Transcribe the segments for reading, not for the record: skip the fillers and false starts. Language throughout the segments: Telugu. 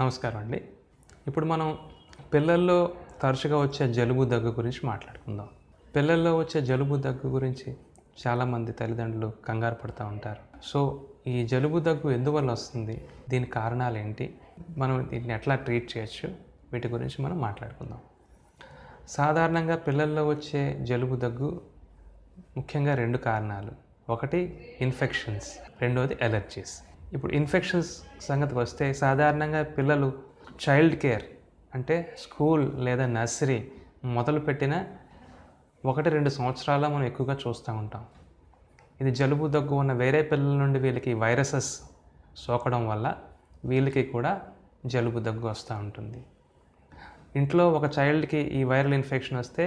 నమస్కారం అండి. ఇప్పుడు మనం పిల్లల్లో తరచుగా వచ్చే జలుబు దగ్గు గురించి మాట్లాడుకుందాం. పిల్లల్లో వచ్చే జలుబు దగ్గు గురించి చాలామంది తల్లిదండ్రులు కంగారు పడుతూ ఉంటారు. సో ఈ జలుబు దగ్గు ఎందువల్ల వస్తుంది, దీని కారణాలు ఏంటి, మనం దీన్ని ఎట్లా ట్రీట్ చేయొచ్చు, వీటి గురించి మనం మాట్లాడుకుందాం. సాధారణంగా పిల్లల్లో వచ్చే జలుబు దగ్గు ముఖ్యంగా రెండు కారణాలు. ఒకటి ఇన్ఫెక్షన్స్, రెండోది ఎలర్జీస్. ఇప్పుడు ఇన్ఫెక్షన్స్ సంగతికి వస్తే సాధారణంగా పిల్లలు చైల్డ్ కేర్ అంటే స్కూల్ లేదా నర్సరీ మొదలుపెట్టిన 1-2 సంవత్సరాల మనం ఎక్కువగా చూస్తూ ఉంటాం. ఇది జలుబు దగ్గు ఉన్న వేరే పిల్లల నుండి వీళ్ళకి వైరసెస్ సోకడం వల్ల వీళ్ళకి కూడా జలుబు దగ్గు వస్తూ ఉంటుంది. ఇంట్లో ఒక చైల్డ్కి ఈ వైరల్ ఇన్ఫెక్షన్ వస్తే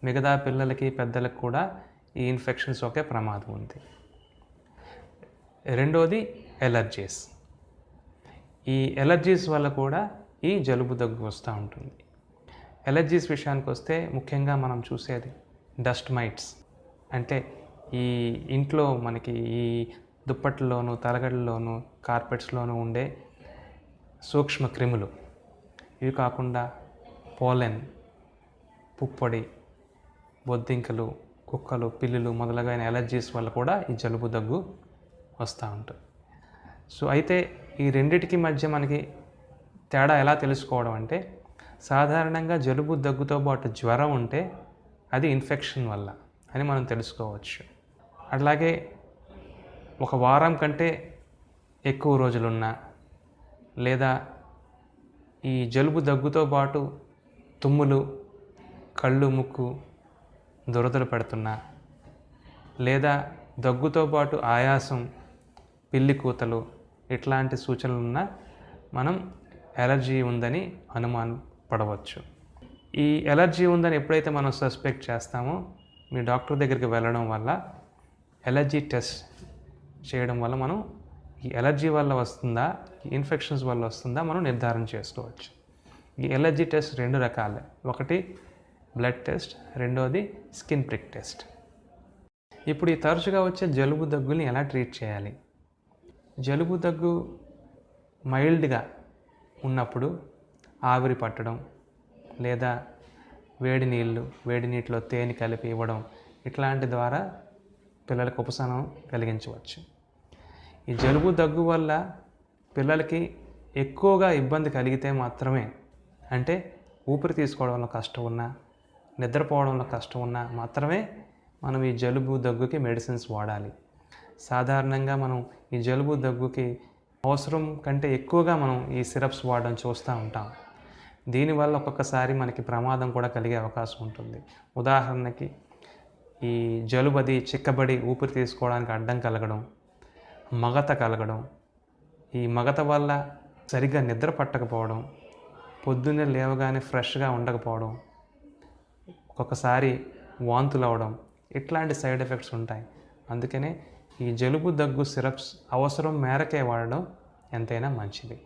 మిగతా పిల్లలకి పెద్దలకు కూడా ఈ ఇన్ఫెక్షన్ సోకే ప్రమాదం ఉంది. రెండోది ఎలర్జీస్. ఈ ఎలర్జీస్ వల్ల కూడా ఈ జలుబు దగ్గు వస్తూ ఉంటుంది. ఎలర్జీస్ విషయానికి వస్తే ముఖ్యంగా మనం చూసేది డస్ట్ మైట్స్, అంటే ఈ ఇంట్లో మనకి ఈ దుప్పట్లోను, తలగడల్లోనూ, కార్పెట్స్లోనూ ఉండే సూక్ష్మ క్రిములు. ఇవి కాకుండా పోలెన్, పుప్పొడి, బొద్దింకలు, కుక్కలు, పిల్లులు మొదలైన ఎలర్జీస్ వల్ల కూడా ఈ జలుబు దగ్గు వస్తూ ఉంటుంది. సో అయితే ఈ రెండిటికి మధ్య మనకి తేడా ఎలా తెలుసుకోవడం అంటే, సాధారణంగా జలుబు దగ్గుతో పాటు జ్వరం ఉంటే అది ఇన్ఫెక్షన్ వల్ల అని మనం తెలుసుకోవచ్చు. అట్లాగే ఒక వారం కంటే ఎక్కువ రోజులున్నా, లేదా ఈ జలుబు దగ్గుతో పాటు తుమ్ములు, కళ్ళు, ముక్కు దురదలు పెడుతున్నా, లేదా దగ్గుతో పాటు ఆయాసం, పిల్లి కూతలు ఇట్లాంటి సూచనలు ఉన్నా మనం ఎలర్జీ ఉందని అనుమానం పడవచ్చు. ఈ ఎలర్జీ ఉందని ఎప్పుడైతే మనం సస్పెక్ట్ చేస్తామో మీ డాక్టర్ దగ్గరికి వెళ్ళడం వల్ల, ఎలర్జీ టెస్ట్ చేయడం వల్ల మనం ఈ ఎలర్జీ వల్ల వస్తుందా, ఈ ఇన్ఫెక్షన్స్ వల్ల వస్తుందా మనం నిర్ధారణ చేసుకోవచ్చు. ఈ ఎలర్జీ టెస్ట్ 2 రకాలే. ఒకటి బ్లడ్ టెస్ట్, రెండోది స్కిన్ ప్రిక్ టెస్ట్. ఇప్పుడు ఈ తరచుగా వచ్చే జలుబు దగ్గుల్ని ఎలా ట్రీట్ చేయాలి? జలుబు దగ్గు మైల్డ్గా ఉన్నప్పుడు ఆవిరి పట్టడం, లేదా వేడి నీటిలో తేనె కలిపి ఇవ్వడం, ఇట్లాంటి ద్వారా పిల్లలకు ఉపశమనం కలిగించవచ్చు. ఈ జలుబు దగ్గు వల్ల పిల్లలకి ఎక్కువగా ఇబ్బంది కలిగితే మాత్రమే, అంటే ఊపిరి తీసుకోవడంలో కష్టం ఉన్నా, నిద్రపోవడంలో కష్టం ఉన్నా మాత్రమే మనం ఈ జలుబు దగ్గుకి మెడిసిన్స్ వాడాలి. సాధారణంగా మనం ఈ జలుబు దగ్గుకి అవసరం కంటే ఎక్కువగా మనం ఈ సిరప్స్ వాడడం చూస్తూ ఉంటాం. దీనివల్ల ఒక్కొక్కసారి మనకి ప్రమాదం కూడా కలిగే అవకాశం ఉంటుంది. ఉదాహరణకి ఈ జలుబది చిక్కబడి ఊపిరి తీసుకోవడానికి అడ్డం కలగడం, మగత కలగడం, ఈ మగత వల్ల సరిగ్గా నిద్ర పట్టకపోవడం, పొద్దున్నే లేవగానే ఫ్రెష్గా ఉండకపోవడం, ఒక్కొక్కసారి వాంతులు అవడం, ఇట్లాంటి సైడ్ ఎఫెక్ట్స్ ఉంటాయి. అందుకనే ఈ జలుబు దగ్గు సిరప్స్ అవసరం మేరకే వాడడం ఎంతైనా మంచిది.